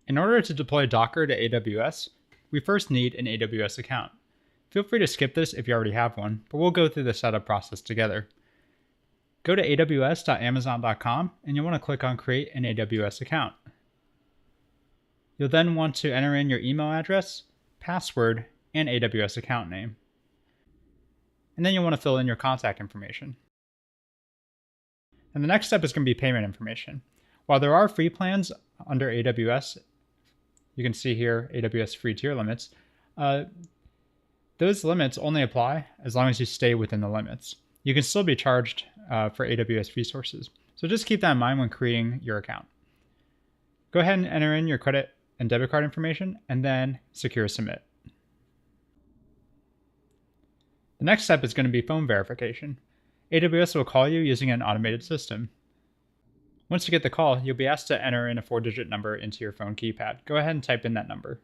In order to deploy Docker to AWS, we first need an AWS account. Feel free to skip this if you already have one, but we'll go through the setup process together. Go to aws.amazon.com and you'll want to click on Create an AWS account. You'll then want to enter in your email address, password, and AWS account name. And then you'll want to fill in your contact information. And the next step is going to be payment information. While there are free plans under AWS, you can see here AWS free tier limits, those limits only apply as long as you stay within the limits. You can still be charged for AWS resources. So just keep that in mind when creating your account. Go ahead and enter in your credit and debit card information and then secure submit. The next step is going to be phone verification. AWS will call you using an automated system. Once you get the call, you'll be asked to enter in a 4-digit number into your phone keypad. Go ahead and type in that number.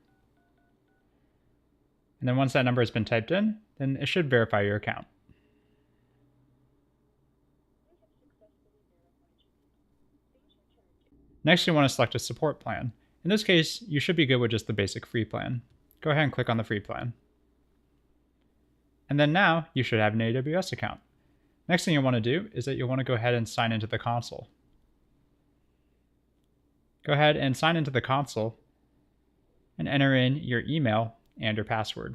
And then once that number has been typed in, then it should verify your account. Next, you want to select a support plan. In this case, you should be good with just the basic free plan. Go ahead and click on the free plan. And then now you should have an AWS account. Next thing you'll want to do is that you'll want to go ahead and sign into the console. Go ahead and sign into the console and enter in your email and your password.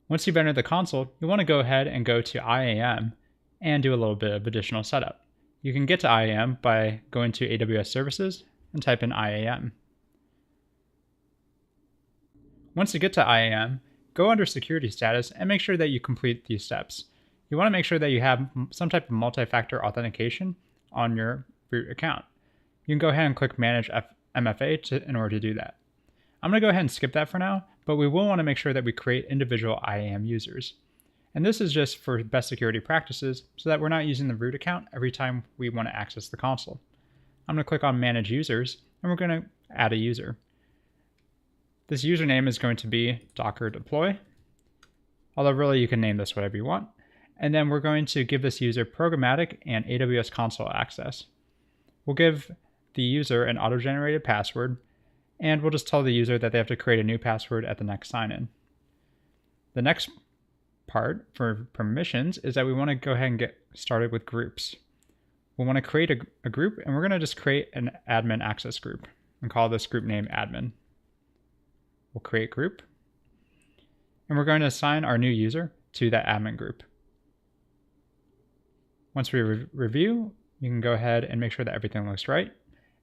Once you've entered the console, you want to go ahead and go to IAM and do a little bit of additional setup. You can get to IAM by going to AWS Services and type in IAM. Once you get to IAM, go under Security Status and make sure that you complete these steps. You want to make sure that you have some type of multi-factor authentication on your root account. You can go ahead and click Manage MFA in order to do that. I'm going to go ahead and skip that for now, but we will want to make sure that we create individual IAM users. And this is just for best security practices so that we're not using the root account every time we want to access the console. I'm going to click on Manage Users and we're going to add a user. This username is going to be Docker Deploy, although really you can name this whatever you want. And then we're going to give this user programmatic and AWS console access. We'll give the user an auto-generated password, and we'll just tell the user that they have to create a new password at the next sign-in. The next part for permissions is that we want to go ahead and get started with groups. We'll want to create a group, and we're going to just create an admin access group and call this group name admin. We'll create group, and we're going to assign our new user to that admin group. Once we review, you can go ahead and make sure that everything looks right,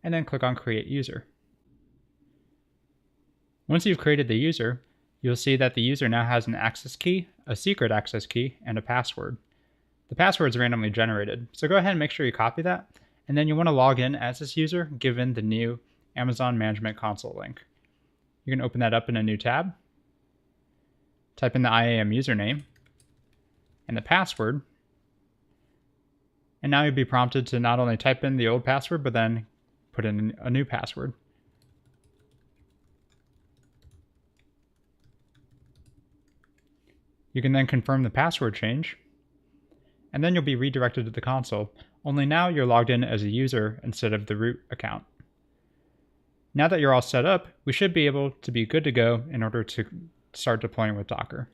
and then click on Create User. Once you've created the user, you'll see that the user now has an access key, a secret access key, and a password. The password is randomly generated, so go ahead and make sure you copy that, and then you want to log in as this user given the new Amazon Management Console link. You can open that up in a new tab, type in the IAM username and the password, and now you'll be prompted to not only type in the old password, but then put in a new password. You can then confirm the password change, and then you'll be redirected to the console, only now you're logged in as a user instead of the root account. Now that you're all set up, we should be able to be good to go in order to start deploying with Docker.